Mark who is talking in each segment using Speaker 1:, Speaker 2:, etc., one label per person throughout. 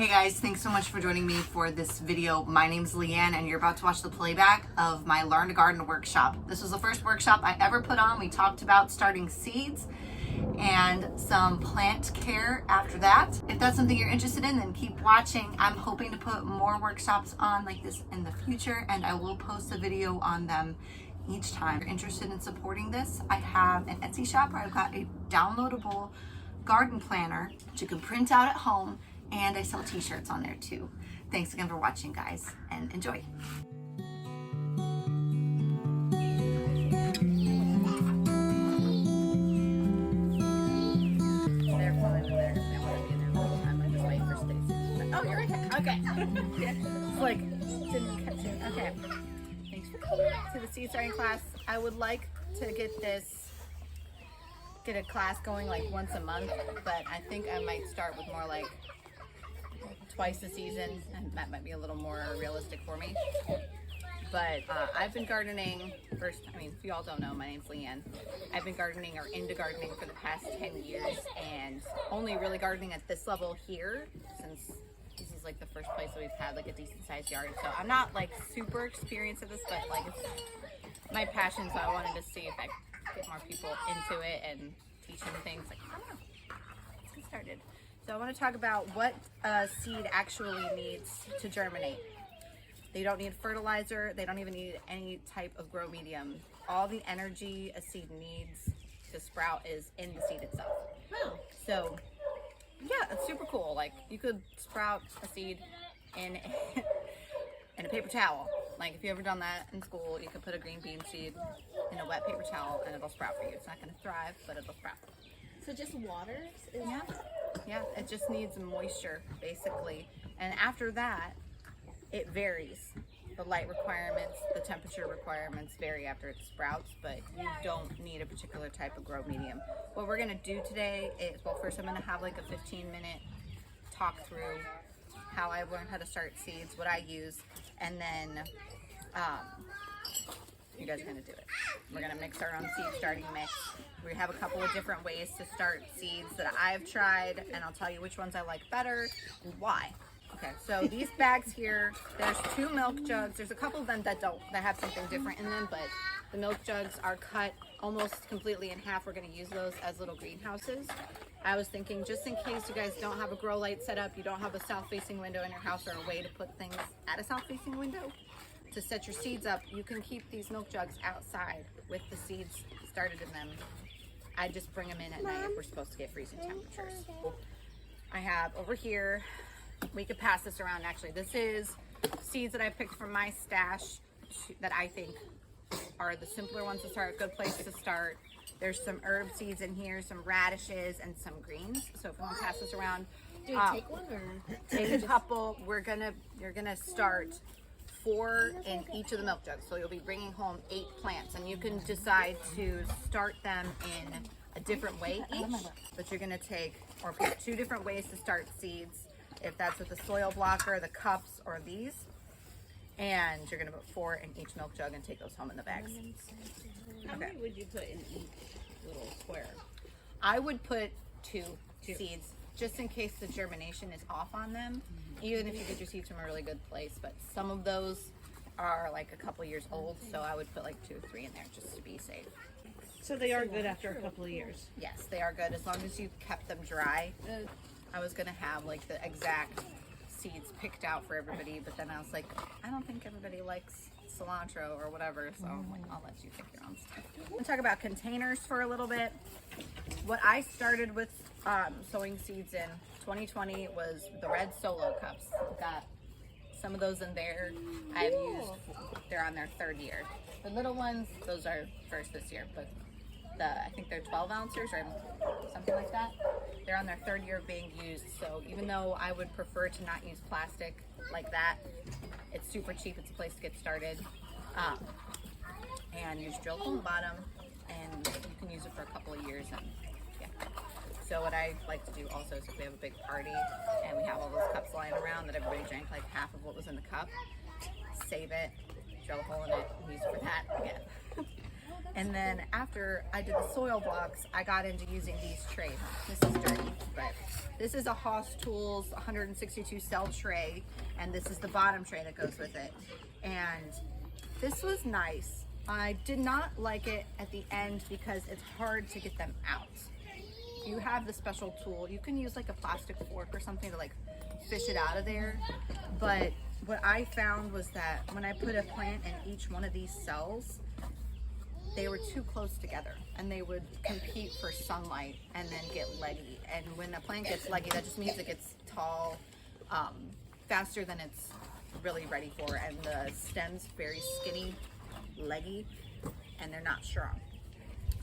Speaker 1: Hey guys, thanks so much for joining me for this video. My name's Leanne and you're about to watch the playback of my Learn to Garden workshop. This was the first workshop I ever put on. We talked about starting seeds and some plant care after that. If that's something you're interested in, then keep watching. I'm hoping to put more workshops on like this in the future, and I will post a video on them each time. If you're interested in supporting this, I have an Etsy shop where I've got a downloadable garden planner that you can print out at home, and I sell t-shirts on there too. Thanks again for watching, guys, and enjoy. They're fine in there. They want to be in there all the time. I'm just waiting for Stacy. Oh, you're right here. Okay. It's like, didn't catch it. Okay. Thanks for coming to the seed starting class. I would like to get a class going like once a month, but I think I might start with more like twice a season, and that might be a little more realistic for me. But I've been gardening if you all don't know, my name's Leanne. I've been gardening or into gardening for the past 10 years, and only really gardening at this level here since this is like the first place that we've had like a decent sized yard. So I'm not like super experienced at this, but like it's my passion, so I wanted to see if I could get more people into it and teach them things. Like, I don't know. Let's get started. So I want to talk about what a seed actually needs to germinate. They don't need fertilizer. They don't even need any type of grow medium. All the energy a seed needs to sprout is in the seed itself. So yeah, it's super cool. Like, you could sprout a seed in a paper towel. Like, if you ever done that in school, you could put a green bean seed in a wet paper towel and it'll sprout for you. It's not going to thrive, but it'll sprout.
Speaker 2: So just water?
Speaker 1: Yeah, it just needs moisture, basically. And after that, it varies. The light requirements, the temperature requirements vary after it sprouts, but you don't need a particular type of grow medium. What we're gonna do today is, well, first I'm gonna have like a 15-minute talk through how I learned how to start seeds, what I use, and then you guys are gonna do it. We're gonna mix our own seed starting mix. We have a couple of different ways to start seeds that I've tried, and I'll tell you which ones I like better and why. Okay, so these bags here, there's 2 milk jugs. There's a couple of them that have something different in them, but the milk jugs are cut almost completely in half. We're gonna use those as little greenhouses. I was thinking, just in case you guys don't have a grow light set up, you don't have a south-facing window in your house or a way to put things at a south-facing window to set your seeds up, you can keep these milk jugs outside with the seeds started in them. I just bring them in at night if we're supposed to get freezing temperatures. I have over here, we could pass this around actually. This is seeds that I picked from my stash that I think are the simpler ones to start, a good place to start. There's some herb seeds in here, some radishes, and some greens. So if you want to pass this around,
Speaker 2: do you take one or
Speaker 1: take a couple? You're gonna start 4 in each of the milk jugs. So you'll be bringing home 8 plants, and you can decide to start them in a different way each, but you're gonna take or pick 2 different ways to start seeds. If that's with the soil blocker, the cups, or these. And you're gonna put 4 in each milk jug and take those home in the bags.
Speaker 2: How many would you put in each little square?
Speaker 1: I would put 2 seeds, just in case the germination is off on them, even if you get your seeds from a really good place. But some of those are like a couple years old, so I would put like 2 or 3 in there just to be safe.
Speaker 3: So they are good after a couple of years?
Speaker 1: Yes, they are good as long as you kept them dry. I was gonna have like the exact seeds picked out for everybody, but then I was like, I don't think everybody likes cilantro or whatever, so I'm like, I'll let you pick your own stuff. We'll talk about containers for a little bit. What I started with sowing seeds in 2020 was the red Solo cups. I've got some of those in there. I've used, they're on their 3rd year. The little ones, those are first this year, but I think they're 12 ounces or something like that. They're on their 3rd year of being used. So even though I would prefer to not use plastic like that, it's super cheap. It's a place to get started. And you just drill a hole in the bottom, and you can use it for a couple of years. And yeah. So what I like to do also is if we have a big party and we have all those cups lying around that everybody drank like half of what was in the cup, save it, drill a hole in it, and use it for that again. And then after I did the soil blocks, I got into using these trays. This is dirty, but this is a Haas Tools 162 cell tray, and this is the bottom tray that goes with it. And this was nice. I did not like it at the end because it's hard to get them out. If you have the special tool, you can use like a plastic fork or something to like fish it out of there. But what I found was that when I put a plant in each one of these cells, they were too close together and they would compete for sunlight and then get leggy. And when a plant gets leggy, that just means it gets tall faster than it's really ready for, and the stem's very skinny, leggy, and they're not strong.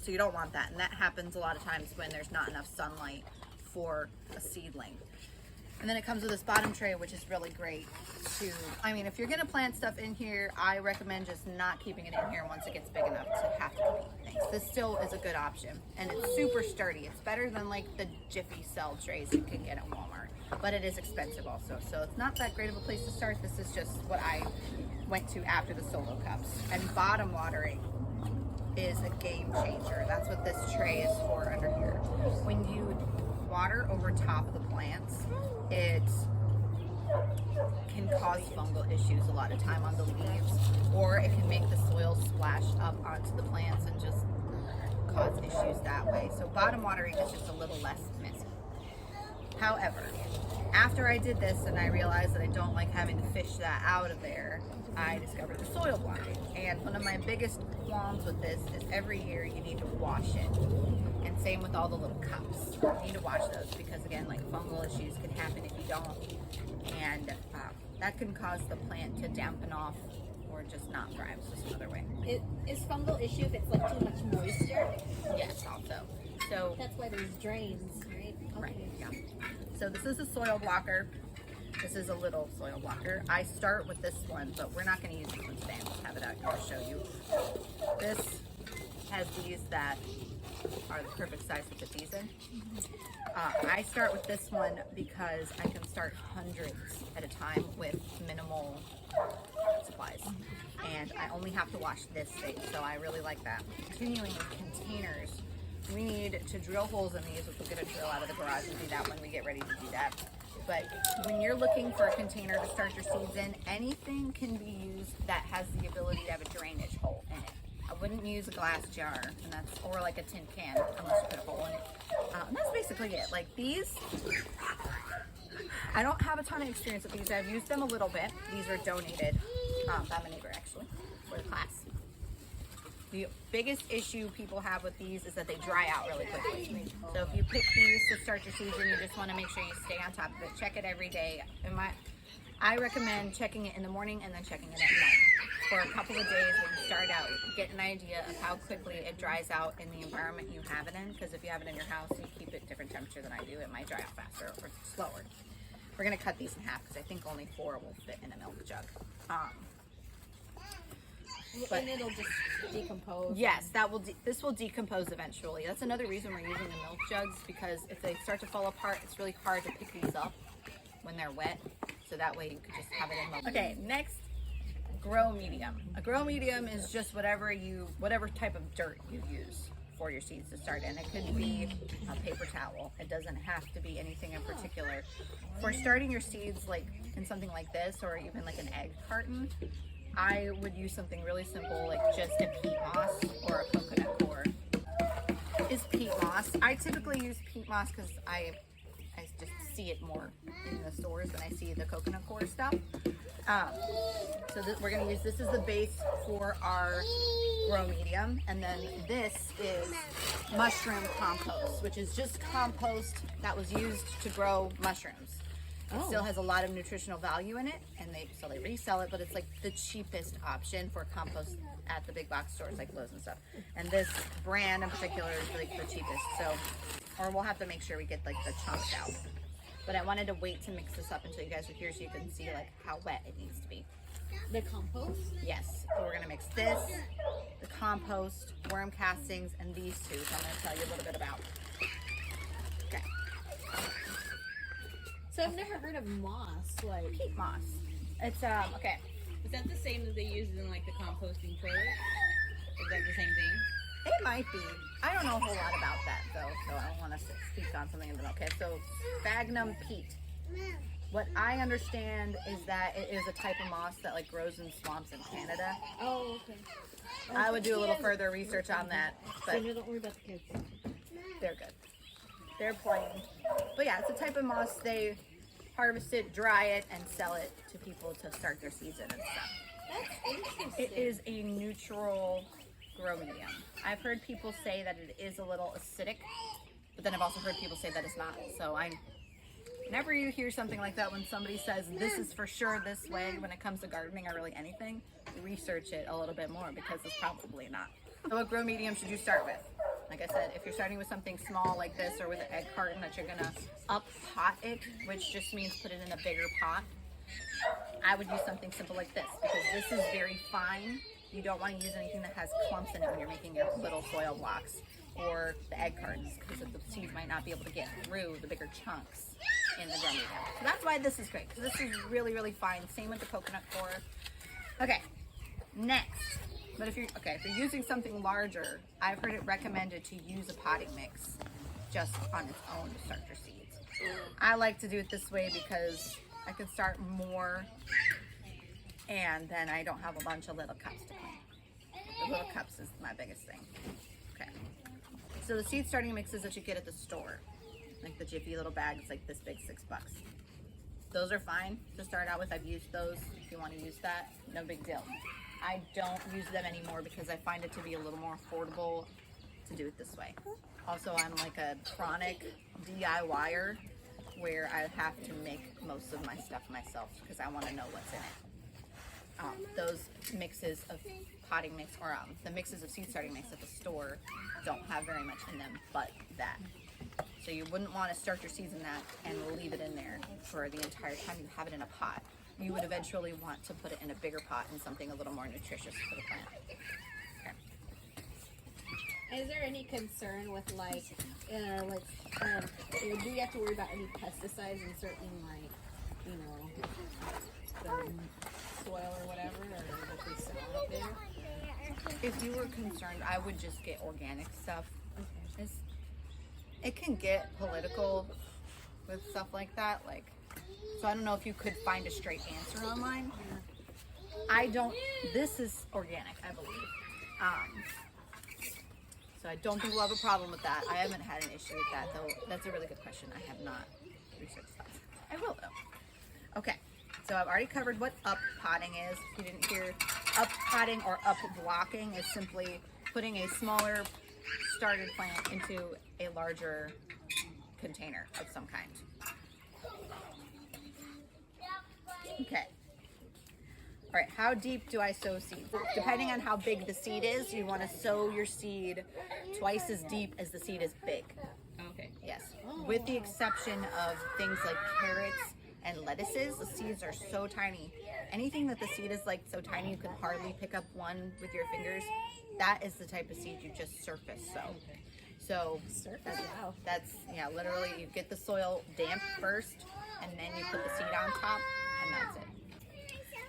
Speaker 1: So you don't want that, and that happens a lot of times when there's not enough sunlight for a seedling. And then it comes with this bottom tray, which is really great to, I mean, if you're gonna plant stuff in here, I recommend just not keeping it in here once it gets big enough to have to compete things. This still is a good option, and it's super sturdy. It's better than like the Jiffy cell trays you can get at Walmart, but it is expensive also. So it's not that great of a place to start. This is just what I went to after the solo cups. And bottom watering is a game changer. That's what this tray is for under here. When you water over top of the plants, it can cause fungal issues a lot of time on the leaves, or it can make the soil splash up onto the plants and just cause issues that way. So bottom watering is just a little less messy. However, after I did this and I realized that I don't like having to fish that out of there, I discovered the soil blocking. And one of my biggest qualms with this is every year you need to wash it. And same with all the little cups. You need to wash those because, again, like fungal issues can happen if you don't. And that can cause the plant to dampen off or just not thrive. It's just another way.
Speaker 2: Is fungal issue if it's like too much moisture?
Speaker 1: Yes, also. So
Speaker 2: That's why there's drains, right?
Speaker 1: right, yeah. So this is a soil blocker. This is a little soil blocker. I start with this one, but we're not going to use this one today. I'll have it out here to show you. This has these that are the perfect size to put these in. I start with this one because I can start hundreds at a time with minimal supplies. And I only have to wash this thing, so I really like that. Continuing with containers, we need to drill holes in these, which we'll get a drill out of the garage and do that when we get ready to do that. But when you're looking for a container to start your seeds in, anything can be used that has the ability to have a drainage hole in it. I wouldn't use a glass jar, and that's, or like a tin can, unless you put a hole in it. And that's basically it. Like these, I don't have a ton of experience with these. I've used them a little bit. These are donated by my neighbor, actually, for the class. The biggest issue people have with these is that they dry out really quickly. So if you pick these to start your season, you just want to make sure you stay on top of it. Check it every day. I recommend checking it in the morning and then checking it at night for a couple of days when you start out. Get an idea of how quickly it dries out in the environment you have it in, because if you have it in your house and you keep it different temperature than I do, it might dry out faster or slower. We're going to cut these in half because I think only 4 will fit in a milk jug. But,
Speaker 2: and it'll just decompose.
Speaker 1: Yes, this will decompose eventually. That's another reason we're using the milk jugs, because if they start to fall apart, it's really hard to pick these up when they're wet. So that way you could just have it in milk. Okay, next, grow medium. A grow medium is just whatever type of dirt you use for your seeds to start in. It could be a paper towel. It doesn't have to be anything in particular. For starting your seeds like in something like this, or even like an egg carton, I would use something really simple, like just a peat moss or a coconut core. Is peat moss. I typically use peat moss because I just see it more in the stores than I see the coconut core stuff. So we're going to use this as the base for our grow medium, and then this is mushroom compost, which is just compost that was used to grow mushrooms. It still has a lot of nutritional value in it, and they resell it, but it's like the cheapest option for compost at the big box stores like Lowe's and stuff. And this brand in particular is like the cheapest. So, or we'll have to make sure we get like the chunks out. But I wanted to wait to mix this up until you guys were here so you can see like how wet it needs to be.
Speaker 2: The compost?
Speaker 1: Yes. So we're gonna mix this, the compost, worm castings, and these two. So I'm gonna tell you a little bit about. Okay.
Speaker 2: So I've never heard of moss, like
Speaker 1: Peat moss. It's okay.
Speaker 2: Is that the same that they use in like the composting toilet? Is that the same thing?
Speaker 1: It might be. I don't know a whole lot about that though, so I don't want to speak on something. Okay, so sphagnum peat. What I understand is that it is a type of moss that like grows in swamps in Canada.
Speaker 2: Oh, okay.
Speaker 1: I would do a little further research on that, but
Speaker 3: So don't worry about the kids.
Speaker 1: they're good. They're playing. But yeah, it's a type of moss. They harvest it, dry it, and sell it to people to start their seeds in and stuff.
Speaker 2: That's interesting.
Speaker 1: It is a neutral grow medium. I've heard people say that it is a little acidic, but then I've also heard people say that it's not. So whenever you hear something like that, when somebody says this is for sure this way when it comes to gardening or really anything, research it a little bit more because it's probably not. So what grow medium should you start with? Like I said, if you're starting with something small like this or with an egg carton that you're gonna up pot it, which just means put it in a bigger pot, I would use something simple like this because this is very fine. You don't want to use anything that has clumps in it when you're making your little soil blocks or the egg cartons because the seeds might not be able to get through the bigger chunks in the grow medium. So that's why this is great because this is really, really fine. Same with the coconut core. Okay, next. But if you're using something larger, I've heard it recommended to use a potting mix just on its own to start your seeds. I like to do it this way because I can start more and then I don't have a bunch of little cups to clean. The little cups is my biggest thing. Okay. So the seed starting mixes that you get at the store, like the Jiffy little bags, like this big, $6. Those are fine to start out with. I've used those. If you want to use that, no big deal. I don't use them anymore because I find it to be a little more affordable to do it this way. Also, I'm like a chronic DIYer where I have to make most of my stuff myself because I want to know what's in it. Those mixes of potting mix or the mixes of seed starting mix at the store don't have very much in them but that. So you wouldn't want to start your seeds in that and leave it in there for the entire time you have it in a pot. You would eventually want to put it in a bigger pot and something a little more nutritious for the plant. Okay.
Speaker 2: Is there any concern with do you have to worry about any pesticides in certain the soil or whatever, or what they sell out there?
Speaker 1: If you were concerned, I would just get organic stuff. It can get political with stuff like that, so I don't know if you could find a straight answer online. This is organic, I believe. So I don't think we'll have a problem with that. I haven't had an issue with that, though. That's a really good question. I have not researched that. I will, though. Okay, so I've already covered what up potting is. If you didn't hear, up potting or up blocking is simply putting a smaller started plant into a larger container of some kind. Okay. All right, how deep do I sow seeds? Depending on how big the seed is, you want to sow your seed twice as deep as the seed is big.
Speaker 2: Okay.
Speaker 1: Yes. With the exception of things like carrots and lettuces, the seeds are so tiny. Anything that the seed is so tiny you can hardly pick up one with your fingers, that is the type of seed you just surface sow. So that's literally you get the soil damp first and then you put the seed on top and that's it.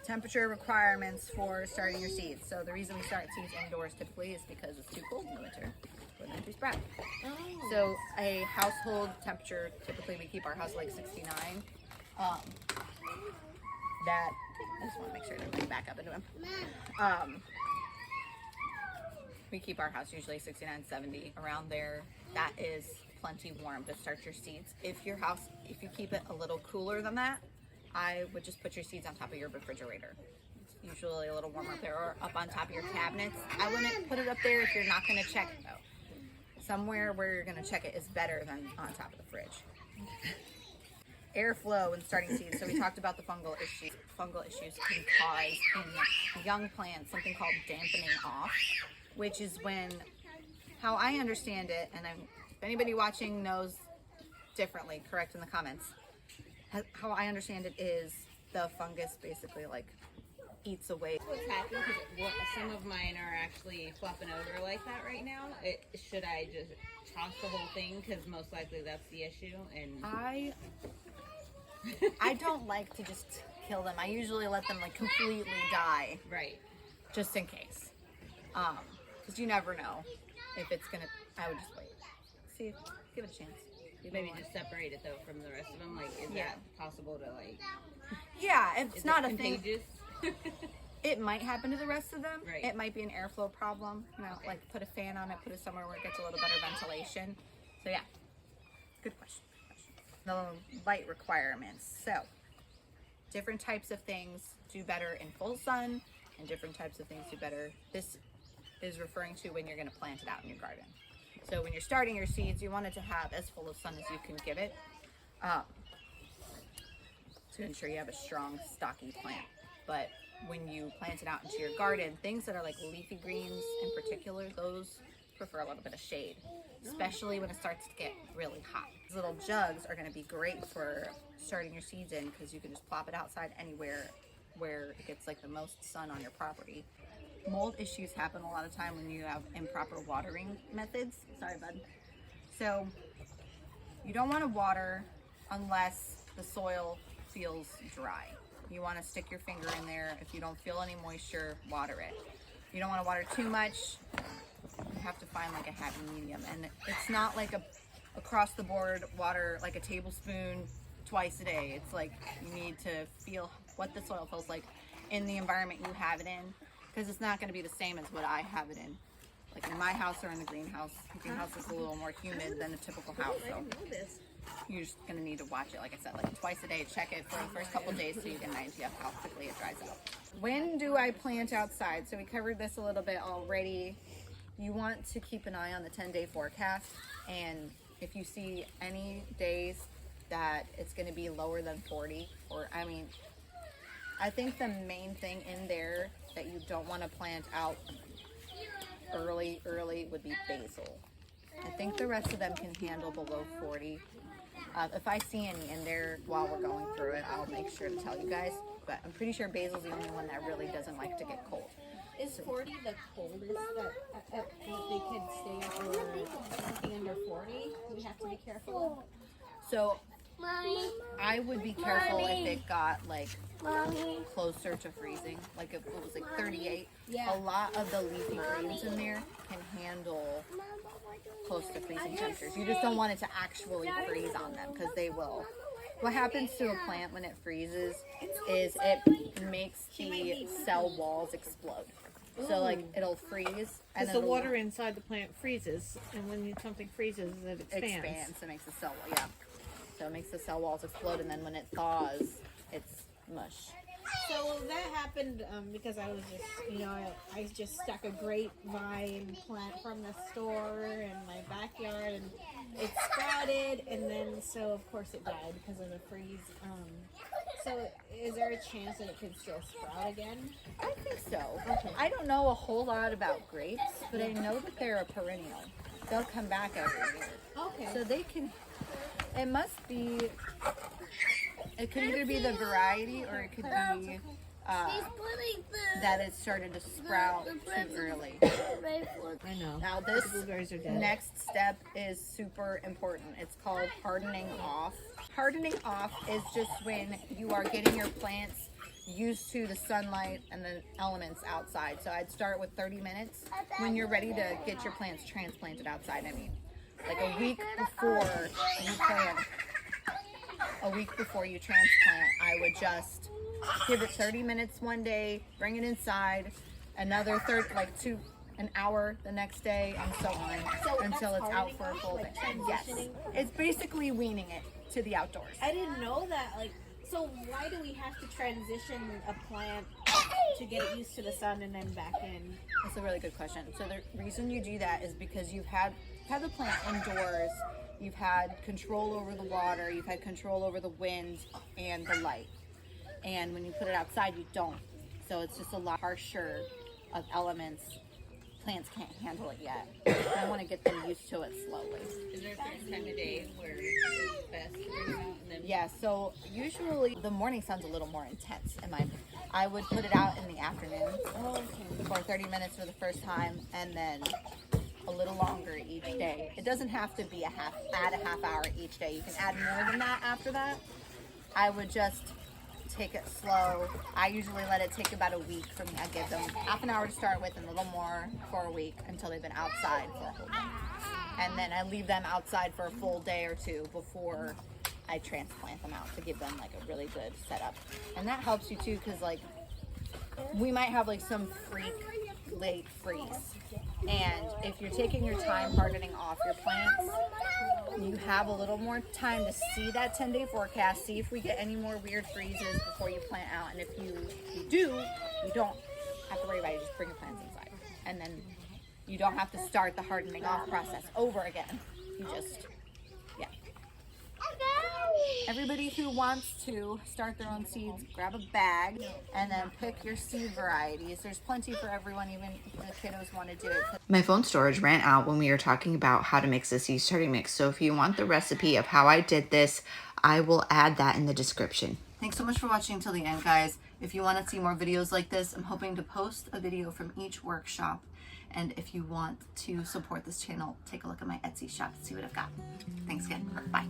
Speaker 1: Temperature requirements for starting your seeds. So the reason we start seeds indoors typically is because it's too cold in the winter for them to sprout. So a household temperature, typically we keep our house 69. That I just want to make sure to back up into him. We keep our house usually 69, 70 around there. That is plenty warm to start your seeds. If you keep it a little cooler than that, I would just put your seeds on top of your refrigerator. It's usually a little warmer up there or up on top of your cabinets. I wouldn't put it up there if you're not going to check it though. Somewhere where you're going to check it is better than on top of the fridge. Airflow and starting seeds. So we talked about the fungal issues. Fungal issues can cause in young plants something called dampening off, which is when, how I understand it, and if anybody watching knows differently, correct in the comments. How I understand it is the fungus basically eats away.
Speaker 2: What's happening? Because some of mine are actually flopping over like that right now. Should I just toss the whole thing? Because most likely that's the issue. And
Speaker 1: I don't like to just kill them. I usually let them completely die.
Speaker 2: Right.
Speaker 1: Just in case. because you never know if it's gonna. I would just wait, see, give it a chance.
Speaker 2: Maybe just separate it though from the rest of them. Like, is that possible to like?
Speaker 1: Yeah, it's not a
Speaker 2: contagious?
Speaker 1: thing. It might happen to the rest of them.
Speaker 2: Right.
Speaker 1: It might be an airflow problem. You know, like put a fan on it, put it somewhere where it gets a little better ventilation. So yeah, good question. The light requirements. So different types of things do better in full sun, and different types of things do better. This is referring to when you're going to plant it out in your garden. So when you're starting your seeds, you want it to have as full of sun as you can give it, to ensure you have a strong, stocky plant. But when you plant it out into your garden, things that are like leafy greens in particular, those prefer a little bit of shade, especially when it starts to get really hot. These little jugs are going to be great for starting your seeds in, because you can just plop it outside anywhere where it gets like the most sun on your property. Mold issues happen a lot of time when you have improper watering methods. Sorry, bud. So you don't want to water unless the soil feels dry. You want to stick your finger in there. If you don't feel any moisture, water it. You don't want to water too much. You have to find like a happy medium. And it's not like a across the board water like a tablespoon twice a day. It's like you need to feel what the soil feels like in the environment you have it in, because it's not going to be the same as what I have it in. Like in my house or in the greenhouse. The greenhouse is a little more humid than a typical house. So you're just going to need to watch it, like I said, like twice a day. Check it for the first couple days so you get an idea of how quickly it dries out. When do I plant outside? So we covered this a little bit already. You want to keep an eye on the 10-day forecast, and if you see any days that it's going to be lower than 40, I think the main thing in there that you don't want to plant out early would be basil. I think the rest of them can handle below 40. If I see any in there while we're going through it, I'll make sure to tell you guys, but I'm pretty sure basil's the only one that really doesn't like to get cold.
Speaker 4: Is 40 the coldest that they could stay up, or anything under 40 we have to be careful of?
Speaker 1: So I would be careful if it got like closer to freezing, like if it was like 38.
Speaker 4: Yeah.
Speaker 1: A lot of the leafy greens in there can handle close to freezing temperatures. You just don't want it to actually freeze on them, because they will. What happens to a plant when it freezes is it makes the cell walls explode. So like it'll freeze, and
Speaker 3: Because the water inside the plant freezes, and when something freezes, it expands.
Speaker 1: It makes the cell, yeah. So it makes the cell walls explode, and then when it thaws, it's mush.
Speaker 4: So that happened because I was just, I just stuck a grapevine plant from the store in my backyard, and it sprouted, and then so of course it died because of the freeze. So is there a chance that it could still sprout again?
Speaker 1: I think so.
Speaker 4: Okay.
Speaker 1: I don't know a whole lot about grapes, but I know that they're a perennial. They'll come back every year.
Speaker 4: Okay.
Speaker 1: So they can, it must be, it could either be the variety, or it could be that it started to sprout too early.
Speaker 3: I know.
Speaker 1: Now this
Speaker 3: Blueberries are dead.
Speaker 1: next step is super important. It's called hardening off. Hardening off is just when you are getting your plants used to the sunlight and the elements outside. So I'd start with 30 minutes when you're ready to get your plants transplanted outside. I mean, like a week before you plant, I would just give it 30 minutes one day, bring it inside, another an hour the next day, and so on, until it's out for a full day. Yes, it's basically weaning it to the outdoors.
Speaker 4: I didn't know that. So why do we have to transition a plant to get it used to the sun and then back in?
Speaker 1: That's a really good question. So the reason you do that is because you've had the plant indoors, you've had control over the water, you've had control over the wind and the light. And when you put it outside, you don't. So it's just a lot harsher of elements. Plants can't handle it yet. I want to get them used to it slowly.
Speaker 2: Is there a certain time of day where it's best to bring them out? And then
Speaker 1: Yeah, so usually the morning sun's a little more intense. I would put it out in the afternoon for 30 minutes for the first time, and then a little longer each day. It doesn't have to be add a half hour each day. You can add more than that after that. I would just take it slow. I usually let it take about a week for me. I give them half an hour to start with and a little more for a week until they've been outside for a whole day. And then I leave them outside for a full day or two before I transplant them out to give them like a really good setup. And that helps you too, because like we might have like some freak late freeze. And if you're taking your time hardening off your plants, you have a little more time to see that 10-day forecast, see if we get any more weird freezes before you plant out. And if you do, you don't have to worry about it. You just bring your plants inside. And then you don't have to start the hardening off process over again. You just, yeah. Everybody who wants to start their own seeds, grab a bag and then pick your seed varieties. There's plenty for everyone, even if the kiddos want to do it.
Speaker 5: My phone storage ran out when we were talking about how to mix the seed starting mix. So if you want the recipe of how I did this, I will add that in the description.
Speaker 1: Thanks so much for watching until the end, guys. If you want to see more videos like this, I'm hoping to post a video from each workshop. And if you want to support this channel, take a look at my Etsy shop to see what I've got. Thanks again. Bye.